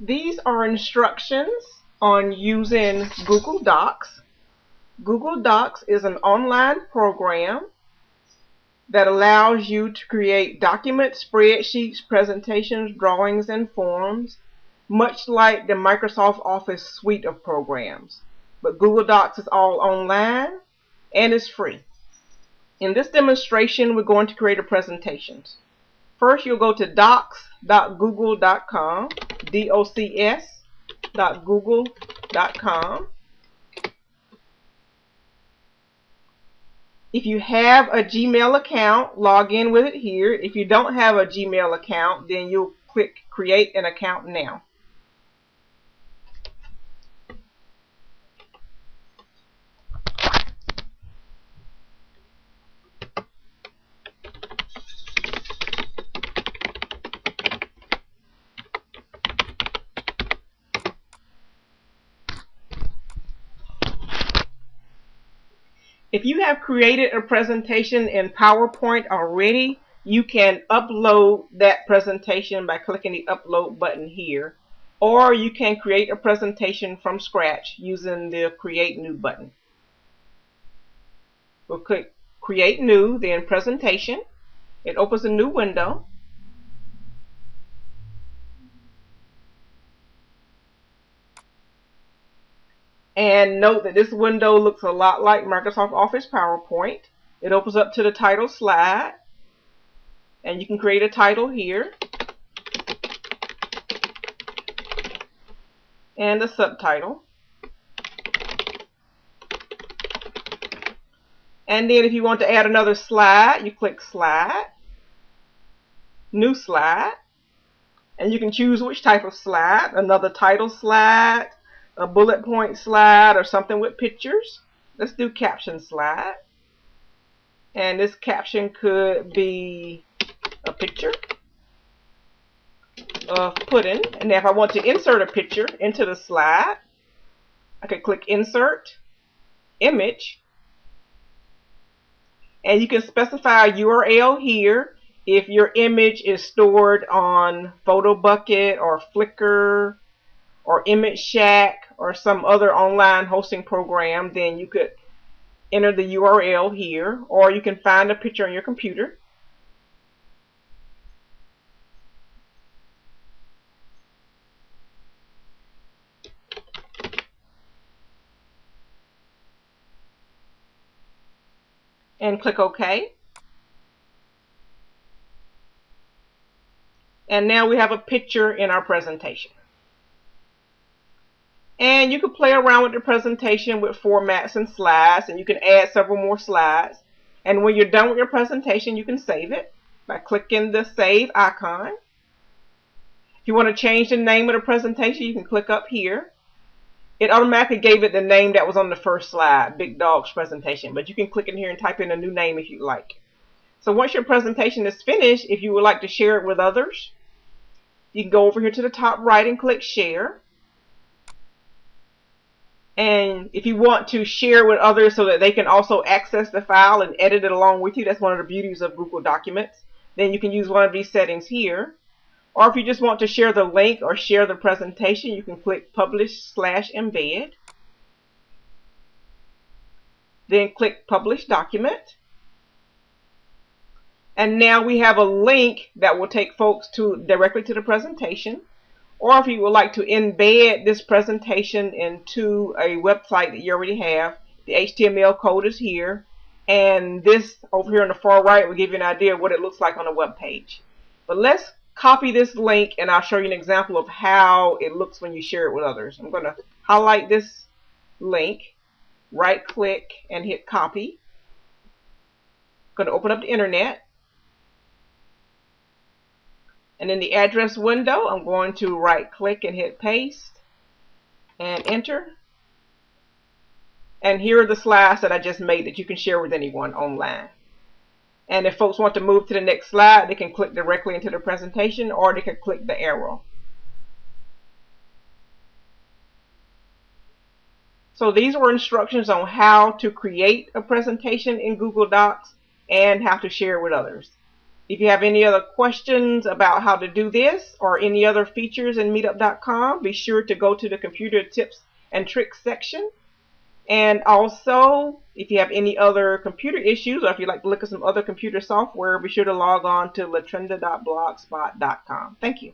These are instructions on using Google Docs. Google Docs is an online program that allows you to create documents, spreadsheets, presentations, drawings, and forms, much like the Microsoft Office suite of programs. But Google Docs is all online and is free. In this demonstration, we're going to create a presentation. First, you'll go to docs.google.com, docs.google.com. If you have a Gmail account, log in with it here. If you don't have a Gmail account, then you'll click Create an Account Now. If you have created a presentation in PowerPoint already, you can upload that presentation by clicking the Upload button here, or you can create a presentation from scratch using the Create New button. We'll click Create New, then Presentation. It opens a new window. And note that this window looks a lot like Microsoft Office PowerPoint. It opens up to the title slide, and you can create a title here and a subtitle. And then if you want to add another slide, you click Slide, New Slide, and you can choose which type of slide, another title slide, a bullet point slide, or something with pictures. Let's do caption slide. And this caption could be a picture of pudding. And if I want to insert a picture into the slide, I could click Insert, Image. And you can specify a URL here if your image is stored on PhotoBucket or Flickr or Image Shack or some other online hosting program. Then you could enter the URL here, or you can find a picture on your computer. And click OK. And now we have a picture in our presentation. And you can play around with the presentation with formats and slides, and you can add several more slides. And when you're done with your presentation, you can save it by clicking the Save icon. If you want to change the name of the presentation, you can click up here. It automatically gave it the name that was on the first slide, Big Dog's Presentation, but you can click in here and type in a new name if you'd like. So once your presentation is finished, if you would like to share it with others, you can go over here to the top right and click Share. And if you want to share with others so that they can also access the file and edit it along with you, that's one of the beauties of Google Documents, then you can use one of these settings here. Or if you just want to share the link or share the presentation, you can click Publish/Embed. Then click Publish Document. And now we have a link that will take folks directly to the presentation. Or if you would like to embed this presentation into a website that you already have, the HTML code is here. And this over here on the far right will give you an idea of what it looks like on a web page. But let's copy this link and I'll show you an example of how it looks when you share it with others. I'm going to highlight this link, right click and hit copy. I'm going to open up the internet. And in the address window, I'm going to right click and hit paste and enter. And here are the slides that I just made that you can share with anyone online. And if folks want to move to the next slide, they can click directly into the presentation, or they can click the arrow. So these were instructions on how to create a presentation in Google Docs and how to share it with others. If you have any other questions about how to do this or any other features in meetup.com, be sure to go to the computer tips and tricks section. And also, if you have any other computer issues or if you'd like to look at some other computer software, be sure to log on to latrenda.blogspot.com. Thank you.